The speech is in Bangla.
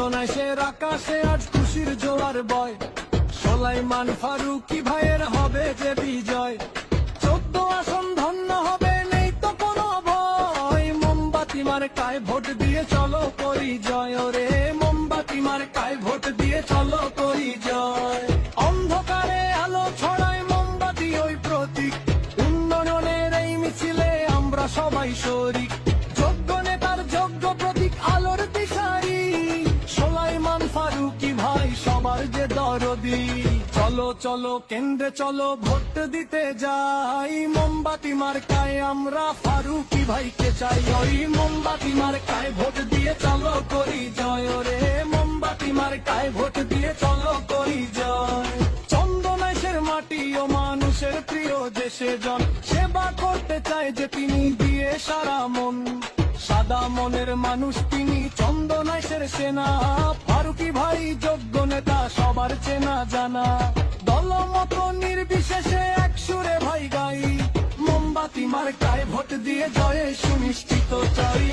চন্দনাইশের আকাশে আজ খুশির জোয়ার বয়, সোলাইমান ফারুকী ভাইয়ের হবে যে বিজয়। 14 আসন ধন্য হবে, নেই তো কোনো ভয়। মোমবাতি মার্কায় ভোট দিয়ে চলো করি জয় রে, মোমবাতি মার্কায় ভোট দিয়ে চলো করি জয়। অন্ধকারে আলো ছড়ায় মোমবাতি ওই প্রতীক, উন্নয়নের এই মিছিলে আমরা সবাই শরিক। যোগ্য নেতার যোগ্য প্রতীক আলোর দিশারি, সোলাইমান ফারুকী ভাই সবার যে দরদি। চলো চলো কেন্দ্রে চলো ভোট দিতে যাই, মোমবাতি মার্কায় আমরা ফারুকী ভাইকে চাই। ওই মোমবাতি মার্কায় ভোট দিয়ে চলো করি জয় রে, মোমবাতি মার্কায় ভোট দিয়ে চলো করি জয়। চন্দনাইশের মাটি ও মানুষের প্রিয় যে সেজন, সেবা করতে চায় যে তিনি দিয়ে সারা মন। সাদা মনের মানুষ তিনি, চন্দনাইশের সেনা। ফারুকী ভাই যোগ্য নেতা, সবার চেনা জানা। দলমত নির্বিশেষে এক সুরে ভাই গাই, মোমবাতি মার্কায় ভোট দিয়ে জয়ে সুনিশ্চিত চাই।